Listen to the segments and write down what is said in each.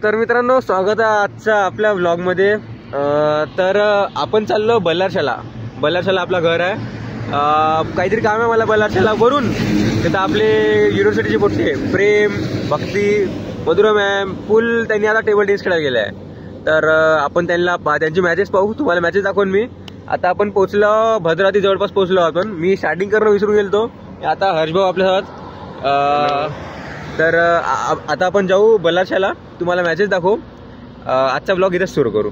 तर मित्रांनो, स्वागत आहे आजच्या आपल्या व्लॉगमध्ये। तर आपण चाललो बल्लारशाला। बल्लारशाला आपलं घर आहे। काहीतरी काम आहे मला बल्लारशाला वरून। तिथं आपले युनिव्हर्सिटीचे पोट्टे प्रेम, भक्ती, मधुरा मॅम फुल त्यांनी आता टेबल टेनिस खेळायला गेले आहे। तर आपण त्यांची मॅचेस पाहू, तुम्हाला मॅचेस दाखवून मी। आता आपण पोहोचलो भद्रावती जवळपास पोहोचलो आपण। मी स्टार्टिंग करणं विसरून गेलो। आता हर्षभाऊ आपल्यासोबत। तर आता आपण जाऊ बल्लारशाला, तुम्हाला मॅचेस दाखवू। आजचा ब्लॉग इथेच सुरू करू।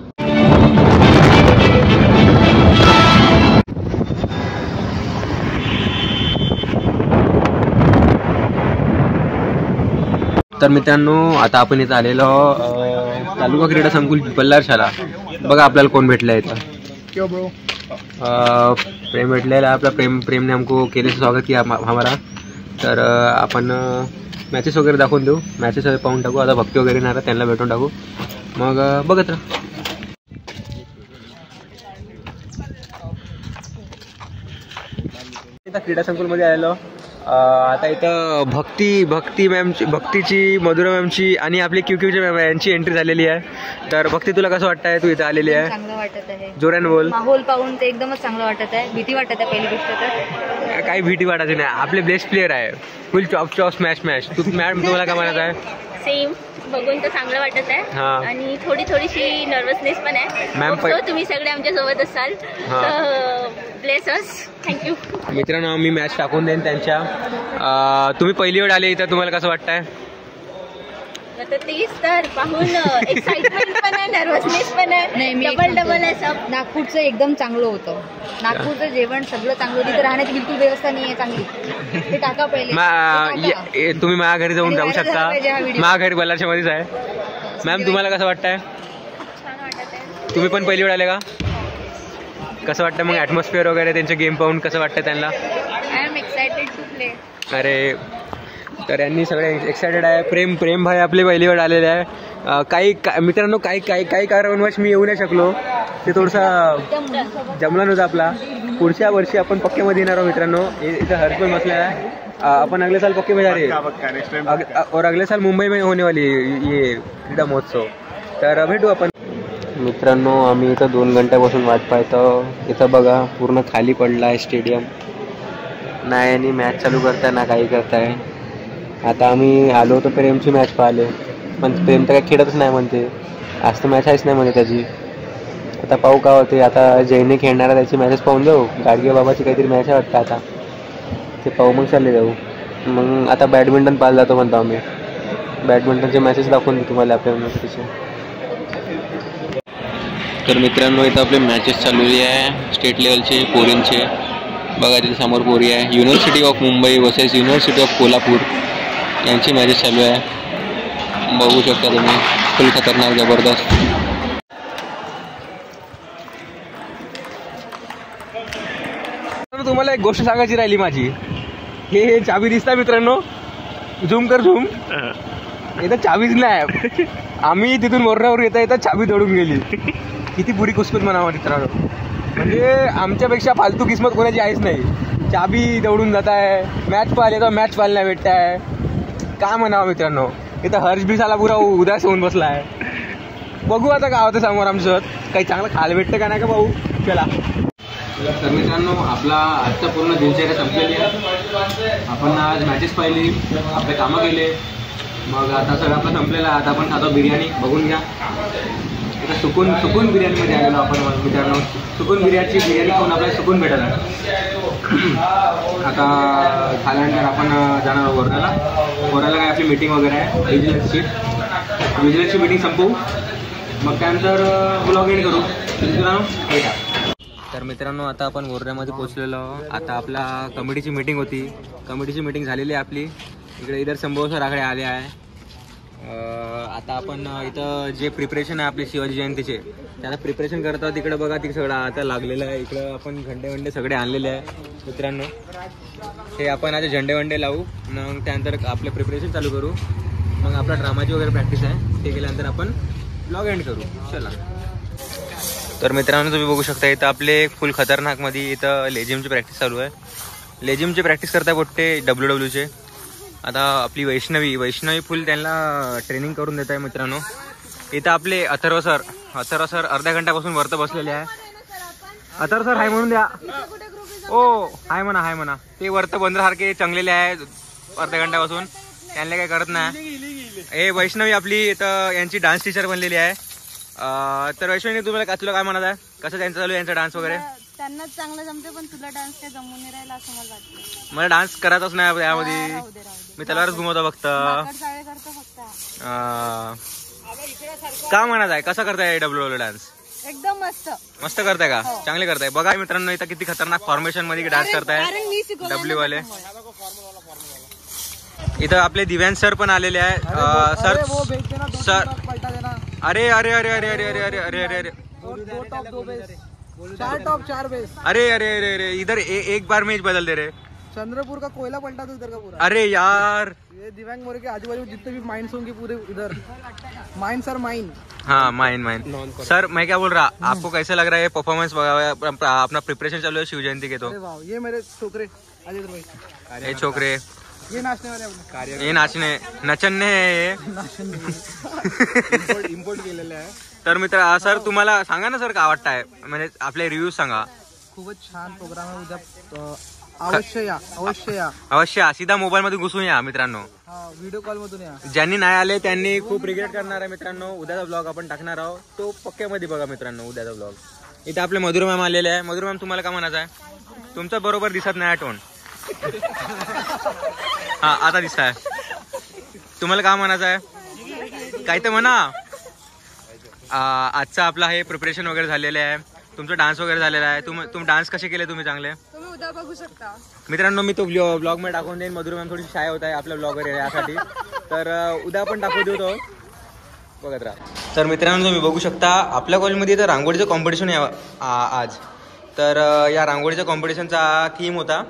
तर मित्रांनो, आता आपण इथं आलेलो तालुका क्रीडा संकुल बल्लारशाला। बघा आपल्याला कोण भेटलं इथं। प्रेम भेटलेला आपला। प्रेमने हमको केले स्वागत किया हमारा। तर आपण मॅचेस वगैरे दाखवून देऊ, मॅचेस पाहून टाकू। आता भक्ती वगैरे येणार, त्यांना भेटून टाकू, मग बघत राहा। इथं क्रीडा संकुलमध्ये आलेलो। आता इथं भक्तीची, मधुरा मॅमची आणि आपली क्यूची मॅम यांची एंट्री झालेली आहे। तर भक्ती, तुला कसं वाटतंय? तू इथं आलेली आहे, चांगलं वाटत आहे। जोराने बोल। माहोल पाहून ते एकदमच चांगलं वाटत आहे। भीती वाटत आहे पहिली गोष्ट तर। काही भीती वाटायची नाही, आपले बेस्ट प्लेअर आहे। फुल चॉप स्मॅश तू मॅम, तुम्हाला काय म्हणत आहे? सेम, बघून तर चांगलं वाटत आहे। आणि थोडीशी नर्वसनेस पण आहे। मॅम तुम्ही सगळे आमच्या सोबत असाल तर ब्लेस अस। थँक्यू मित्रांनो, मी मॅच टाकून देईन त्यांच्या। तुम्ही पहिली वेळ आले इथं, तुम्हाला कसं वाटतंय? आता तेच तर पाहून एक्साइटमेंट पण आहे, नर्वसनेस पण आहे, डबल आहे सब। नागपूरचं एकदम चांगलं होतं। नागपूरचं जेवण सगळं चांगलं होतं। तिथे राहण्याची बिलकुल व्यवस्था नाही आहे चांगली। ते टाका पहिले। तुम्ही माझ्या घरी जाऊन जाऊ शकता, माझ्या घरी बल्लारशा मध्येच आहे। मॅम, तुम्हाला कसं वाटतंय? छान वाटत आहे। तुम्ही पण पहिली वेळ आले का? कसं वाटतं मग ॲटमॉस्फिअर वगैरे, त्यांचे गेम पाहून कसं वाटतं त्यांना? I am excited to play. अरे, तर यांनी सगळे एक्सायटेड आहे। प्रेम भाई आपले पहिली वेळ आलेले आहे। मित्रांनो, काही कारणवश मी येऊ नाही शकलो, ते थोडंसं जमला नव्हता आपला। पुढच्या वर्षी आपण पक्क्यामध्ये येणार आहोत मित्रांनो। इथं हर्ष पण बसलेला आहे। अपन अगले साल पक्के में जा रहे हैं और अगले साल मुंबई में होने वाली ये क्रीडा महोत्सव। तर भेटू आपण। मित्रांनो, आम्ही इथं 2 घंट्यापासून वाट पाहतो। इथं बघा पूर्ण खाली पडला आहे स्टेडियम। नाही आणि मॅच चालू करताय ना काही करताय। आता आम्ही आलो होतो प्रेमची मॅच पाहिले, पण प्रेम तर काय खेळतच नाही म्हणते। आज तर मॅच आहेच नाही म्हणते त्याची। आता पाहू का होते। आता जयने खेळणारा त्याची मॅचेस पाहून जाऊ। गाडगे बाबाची काहीतरी मॅच आहे वाटतं आता, ते पाहू मग चालले जाऊ। मग आता बॅडमिंटन पाहायला जातो म्हणतो आम्ही। बॅडमिंटनचे मॅचेस दाखवून देऊ तुम्हाला आपल्या युनिव्हर्सिटीचे। तर मित्रांनो, इथं आपले मॅचेस चाललेली आहे स्टेट लेवलचे पोरींचे। बघा तिथे समोर पोरी आहे। University of Mumbai versus university of Kolhapur यांची मॅचेस चालू आहे। बघू शकता तुम्ही, फुल खतरनाक जबरदस्त। तुम्हाला एक गोष्ट सांगायची राहिली माझी। हे चाबी दिसता मित्रांनो, झूम कर झूम। इथं चाबीच नाही। आम्ही तिथून मोरण्यावर येता चाबी दडून गेली। किती बुरी किस्मत म्हणावं मित्रांनो। म्हणजे आमच्यापेक्षा फालतू किस्मत कोणाची आहेच नाही। चाबी दौडून जात आहे, मॅच पाहिली तर मॅच पाहायला नाही भेटत आहे। काय म्हणावं मित्रांनो, इथं हर्ष बी साला पुरा उदास होऊन बसला आहे। बघू आता काय होतं समोर आमच्यासोबत, काही चांगलं खायला भेटतं का नाही का भाऊ। चला। तर मित्रांनो, आपला आजचा पूर्ण दिनचर्या संपलेली आहे। आपण आज मॅचेस पाहिली, आपले कामं केले, मग आता सगळं आपलं संपलेलं आहे। आता आपण खातो बिर्याणी, बघून घ्या। इथं सुकून बिर्याणीमध्ये आलेलो आपण मित्रांनो। सुकून बिर्याणी खाऊन आपल्याला सुकून भेटत आहे। आता झाल्यानंतर आपण जाणार वरण्याला काय आपली मीटिंग वगैरे आहे विजिलन्सची मीटिंग संपवू, मग त्यानंतर ब्लॉग एंड करू मित्रांनो। तर मित्रांनो, आता आपण वरण्यामध्ये पोहोचलेलो। आता आपला कमिटीची मीटिंग होती, कमिटीची मीटिंग झालेली आहे आपली। इकडे इधर संभव सर आकडे आले आहे। आता आपण इथं जे प्रिपरेशन आहे आपले शिवाजी जयंतीचे, त्याला प्रिपरेशन करत आहोत। तिकडे बघा, तिकडे सगळं आता लागलेलं आहे। इकडं आपण झेंडे सगळे आणलेले आहे मित्रांनो। हे आपण आता झेंडे लावू, मग त्यानंतर आपलं प्रिपरेशन चालू करू। मग आपला ड्रामाची वगैरे प्रॅक्टिस आहे, ते केल्यानंतर आपण ब्लॉग एंड करू। चला। तर मित्रांनो, तुम्ही बघू शकता इथं आपले फुल खतरनाकमध्ये इथं लेझिमची प्रॅक्टिस चालू आहे। लेझिमची प्रॅक्टिस करताय पोट्टे WWचे। आता आपली वैष्णवी फुल त्यांना ट्रेनिंग करून देत आहे मित्रांनो. इथं आपले अथर्व सर अर्ध्या घंट्यापासून वरत बसलेले आहे. अथर्व सर हाय म्हणून द्या. ओ हाय म्हणा. ते वरत बंदरासारखे चंगलेले आहे अर्ध्या घंट्यापासून, त्यांना काही करत नाही. हे वैष्णवी आपली इथं यांची डान्स टीचर बनलेली आहे. तर वैष्णवी तुला काय म्हणत आहे, कसं त्यांचं चालू आहे यांचा डान्स वगैरे? त्यांनाच चांगलं जमते, पण तुला डान्स काय जमून नाही राहिला असं मला वाटतं. मला डान्स करायचाच नाही यामध्ये, मी त्यालाच घुमवतो फक्त. का म्हणत आहे, कसं करताय डब्ल्यू डान्स? एकदम मस्त करताय का? चांगले करताय. बघा मित्रांनो इथं किती खतरनाक फॉर्मेशन मध्ये डान्स करताय डब्ल्यू वाले. इथं आपले दिव्यांश सर पण आलेले आहे. सर अरे अरे अरे अरे अरे अरे अरे अरे अरे अरे अरे अरे अरे इधर एक बार में बदल दे रहे. चंद्रपुर का कोयला पलटा दो इधर का पूरा. अरे यार ये दिव्यांग मोरे के आजू बाजू जितने भी माइंस होंगे पूरे इधर माइन सर माइन. हाँ माइन सर. मैं क्या बोल रहा, आपको कैसा लग रहा है परफॉर्मेंस? अपना प्रिपरेशन चालू है शिव जयंती के. तो ये मेरे छोकरे अजय भाई, ये छोकरे, ये नाचने वाले अपने, ये नचन्ने इम्पोर्ट केलेले आहे. तर मित्र सर तुम्हाला सांगा ना सर काय वाटतंय, म्हणजे आपले रिव्ह्यू सांगा. खूपच छान प्रोग्राम आहे उद्या. अवश्य सीधा मोबाईल मध्ये घुसून या मित्रांनो. व्हिडिओ कॉल मधून या. ज्यांनी नाही आले त्यांनी खूप रिग्रेट करणार आहे मित्रांनो. उद्याचा ब्लॉग आपण टाकणार आहोत, तो पक्क्यामध्ये बघा मित्रांनो उद्याचा ब्लॉग. इथे आपले मधुर मॅम आलेले आहे. मधुर मॅम तुम्हाला काय म्हणायचं आहे? तुमचं बरोबर दिसत नाही आठवण. हा आता दिसताय. तुम्हाला काय म्हणायचं आहे? काय तर म्हणा. आजचं आपलं हे प्रिपरेशन वगैरे झालेलं आहे, तुमचं डान्स वगैरे झालेला आहे. तुम्ही डान्स कसे केले तुम्ही चांगले? तुम्ही उद्या बघू शकता मित्रांनो. मी तो ब्लॉग मध्ये टाकून देईन. मधुर मॅम थोडीशी शाय होत आहे आपल्या ब्लॉग वगैरे यासाठी, तर उद्या आपण टाकू देऊ तो, बघत राहा. तर मित्रांनो तुम्ही बघू शकता आपल्या कॉलेजमध्ये तर रांगोळीचं कॉम्पिटिशन आहे आज. तर या रांगोळीच्या कॉम्पिटिशनचा थीम होता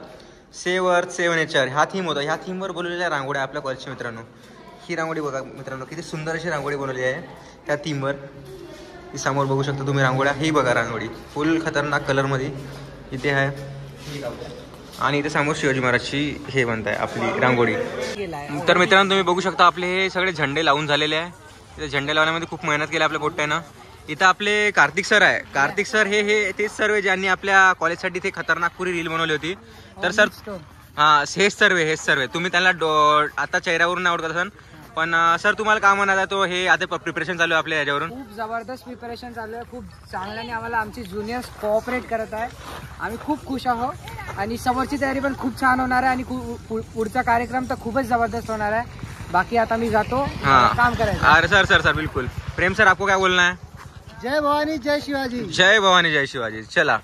सेव्ह अर्थ सेव्ह नेचर. हा थीम होता. ह्या थीमवर बनवलेल्या रांगोळ्या आपल्या कॉलेजच्या मित्रांनो. ही रांगोळी बघा मित्रांनो, किती सुंदर अशी रांगोळी बनवली आहे त्या थीमवर. ही समोर बघू शकता तुम्ही रांगोळ्या. ही बघा रांगोळी फुल खतरनाक कलरमध्ये इथे आहे. आणि इथे समोर शिवाजी महाराजची हे बनत आहे आपली रांगोळी. तर मित्रांनो तुम्ही बघू शकता आपले हे सगळे झेंडे लावून झालेले आहे. इथे झेंडे लावण्यामध्ये खूप मेहनत केली आपल्या पोट्ट्यानं. इथं आपले कार्तिक सर आहे. कार्तिक सर हे तेच सर्व ज्यांनी आपल्या कॉलेजसाठी ते खतरनाक पुरी रील बनवली होती. तर सर हेच सर्व तुम्ही त्यांना आता चेहऱ्यावरून आवडत असाल, पण सर तुम्हाला काय म्हणाला तो हे आता प्रिपरेशन चालू आहे आपल्या याच्यावरून? खूप जबरदस्त प्रिपरेशन चालू आहे. खूप चांगल्याने आम्हाला आमची ज्युनियर्स कोऑपरेट करत आहे. आम्ही खूप खुश आहोत आणि समोरची तयारी पण खूप छान होणार आहे आणि पुढचा कार्यक्रम तर खूपच जबरदस्त होणार आहे. बाकी आता मी जातो काम करायचं. अरे सर बिल्कुल. प्रेम सर आपको क्या बोलना है? जय भवानी जय शिवाजी. जय भवानी जय शिवाजी. चला.